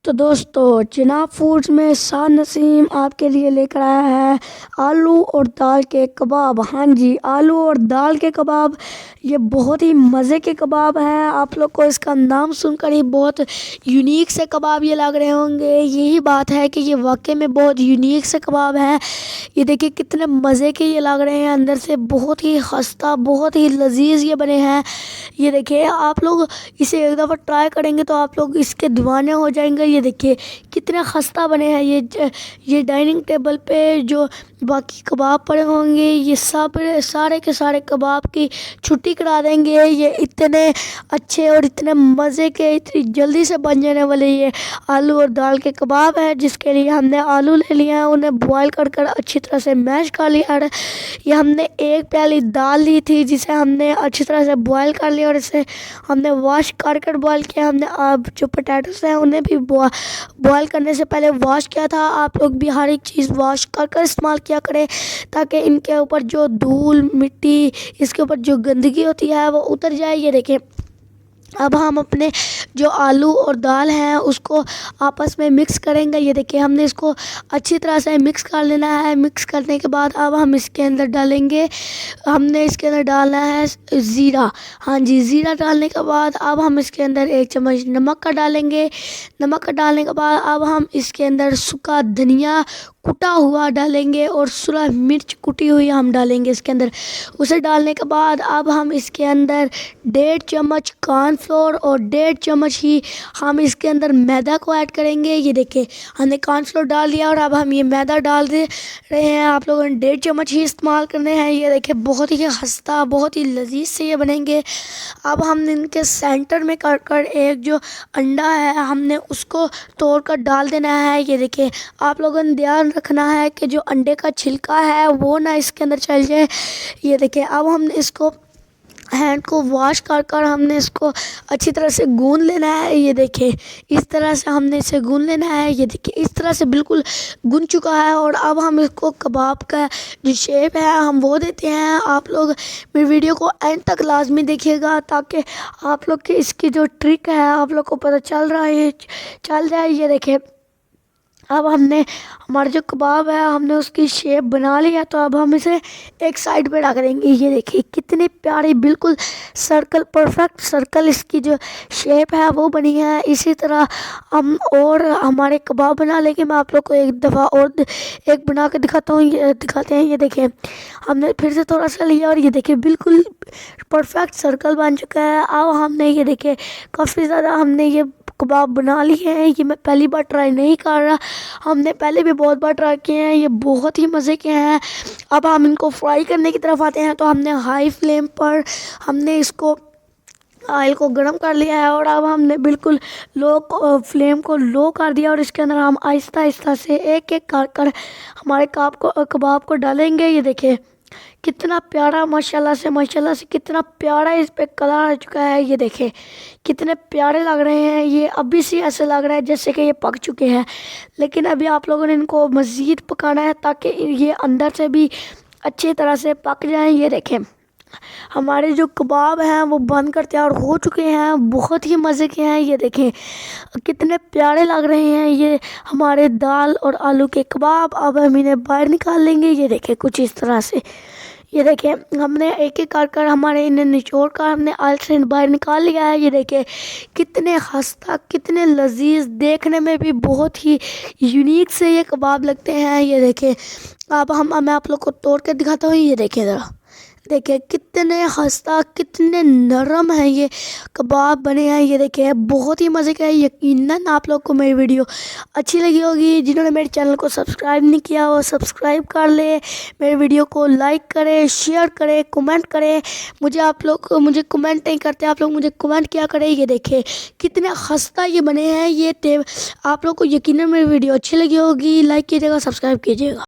तो दोस्तों जिनाब फूड्स में शाह नसीम आपके लिए लेकर आया है आलू और दाल के कबाब। हाँ जी, आलू और दाल के कबाब, ये बहुत ही मज़े के कबाब हैं। आप लोग को इसका नाम सुनकर ही बहुत यूनिक से कबाब ये लग रहे होंगे। यही बात है कि ये वाकई में बहुत यूनिक से कबाब हैं। ये देखिए कितने मज़े के ये लग रहे हैं, अंदर से बहुत ही खस्ता, बहुत ही लजीज ये बने हैं। ये देखिए आप लोग इसे एक दफ़ा ट्राई करेंगे तो आप लोग इसके दीवाने हो जाएंगे। ये देखिए कितने खस्ता बने हैं। ये डाइनिंग टेबल पे जो बाकी कबाब पड़े होंगे, ये सब सारे के सारे कबाब की छुट्टी करा देंगे। ये इतने अच्छे और इतने मज़े के, इतनी जल्दी से बन जाने वाले ये आलू और दाल के कबाब हैं। जिसके लिए हमने आलू ले लिया है, उन्हें बॉयल कर कर अच्छी तरह से मैश कर लिया है। ये हमने एक प्याली दाल ली थी जिसे हमने अच्छी तरह से बॉयल कर लिया और इसे हमने वॉश कर कर बॉयल किया। हमने अब जो पोटैटोस हैं उन्हें भी बॉयल करने से पहले वॉश किया था। आप लोग भी हर एक चीज़ वॉश कर कर इस्तेमाल किया करें ताकि इनके ऊपर जो धूल मिट्टी, इसके ऊपर जो गंदगी होती है वो उतर जाए। ये देखें, अब हम अपने जो आलू और दाल हैं उसको आपस में मिक्स करेंगे। ये देखिए हमने इसको अच्छी तरह से मिक्स कर लेना है। मिक्स करने के बाद अब हम इसके अंदर डालेंगे, हमने इसके अंदर डालना है ज़ीरा। हाँ जी, ज़ीरा डालने के बाद अब हम इसके अंदर 1 चम्मच नमक का डालेंगे। नमक का डालने के बाद अब हम इसके अंदर सूखा धनिया कुटा हुआ डालेंगे और सूखा मिर्च कुटी हुई हम डालेंगे इसके अंदर। उसे डालने के बाद अब हम इसके अंदर 1.5 चम्मच कॉर्नफ्लोर और 1.5 चम्मच ही हम इसके अंदर मैदा को ऐड करेंगे। ये देखिए हमने कॉर्नफ्लोर डाल दिया और अब हम ये मैदा डाल दे रहे हैं। आप लोगों ने 1.5 चम्मच ही इस्तेमाल करने हैं। ये देखिए बहुत ही खस्ता, बहुत ही लजीज से ये बनेंगे। अब हमने इनके सेंटर में कर एक जो अंडा है हमने उसको तोड़ कर डाल देना है। ये देखिए आप लोगों ने ध्यान रखना है कि जो अंडे का छिलका है वो ना इसके अंदर चल जाए। ये देखिए अब हमने इसको हैंड को वॉश कर कर हमने इसको अच्छी तरह से गूंद लेना है। ये देखिए इस तरह से हमने इसे गूंद लेना है। ये देखिए इस तरह से बिल्कुल गूंद चुका है और अब हम इसको कबाब का जो शेप है हम वो देते हैं। आप लोग मेरी वीडियो को एंड तक लाजमी देखिएगा ताकि आप लोग की इसकी जो ट्रिक है आप लोग को पता चल जाए। ये देखिए अब हमने हमारा जो कबाब है हमने उसकी शेप बना लिया, तो अब हम इसे एक साइड पे रख देंगे। ये देखिए कितनी प्यारी बिल्कुल सर्कल, परफेक्ट सर्कल इसकी जो शेप है वो बनी है। इसी तरह हम और हमारे कबाब बना लेंगे। मैं आप लोग को एक दफ़ा और एक बना के दिखाता हूँ, ये दिखाते हैं। ये देखिए हमने फिर से थोड़ा सा लिया और ये देखिए बिल्कुल परफेक्ट सर्कल बन चुका है। अब हमने ये देखिए काफ़ी ज़्यादा हमने ये कबाब बना लिए हैं। ये मैं पहली बार ट्राई नहीं कर रहा, हमने पहले भी बहुत बार ट्राई किए हैं। ये बहुत ही मज़े के हैं। अब हम इनको फ्राई करने की तरफ आते हैं। तो हमने हाई फ्लेम पर हमने इसको ऑयल को गर्म कर लिया है और अब हमने बिल्कुल फ्लेम को लो कर दिया और इसके अंदर हम आहिस्ता आहिस्ता से एक एक कर हमारे कबाब को डालेंगे। ये देखिए कितना प्यारा, माशाल्लाह से कितना प्यारा इस पे कलर आ चुका है। ये देखें कितने प्यारे लग रहे हैं। ये अभी से ऐसे लग रहा है जैसे कि ये पक चुके हैं, लेकिन अभी आप लोगों ने इनको मज़ीद पकाना है ताकि ये अंदर से भी अच्छी तरह से पक जाएं। ये देखें हमारे जो कबाब हैं वो बन कर तैयार हो चुके हैं, बहुत ही मज़े के हैं। ये देखें कितने प्यारे लग रहे हैं ये हमारे दाल और आलू के कबाब। अब हम इन्हें बाहर निकाल लेंगे। ये देखें कुछ इस तरह से। ये देखें हमने एक एक कर हमारे इन्हें निचोड़ कर हमने ऑयल से बाहर निकाल लिया है। ये देखें कितने खस्ता, कितने लजीज, देखने में भी बहुत ही यूनिक से ये कबाब लगते हैं। ये देखें अब मैं आप लोग को तोड़ के दिखाता हूँ। ये देखें ज़रा, देखिए कितने खस्ता, कितने नरम हैं ये कबाब बने हैं। ये देखिए बहुत ही मज़े का है। यकीनन आप लोग को मेरी वीडियो अच्छी लगी होगी। जिन्होंने मेरे चैनल को सब्सक्राइब नहीं किया वो सब्सक्राइब कर ले, मेरे वीडियो को लाइक करें, शेयर करें, कमेंट करें। मुझे कमेंट नहीं करते, आप लोग मुझे कमेंट किया करें। ये देखिए कितने खस्ता ये बने हैं। आप लोग को यकीनन मेरी वीडियो अच्छी लगी होगी। लाइक कीजिएगा, सब्सक्राइब कीजिएगा।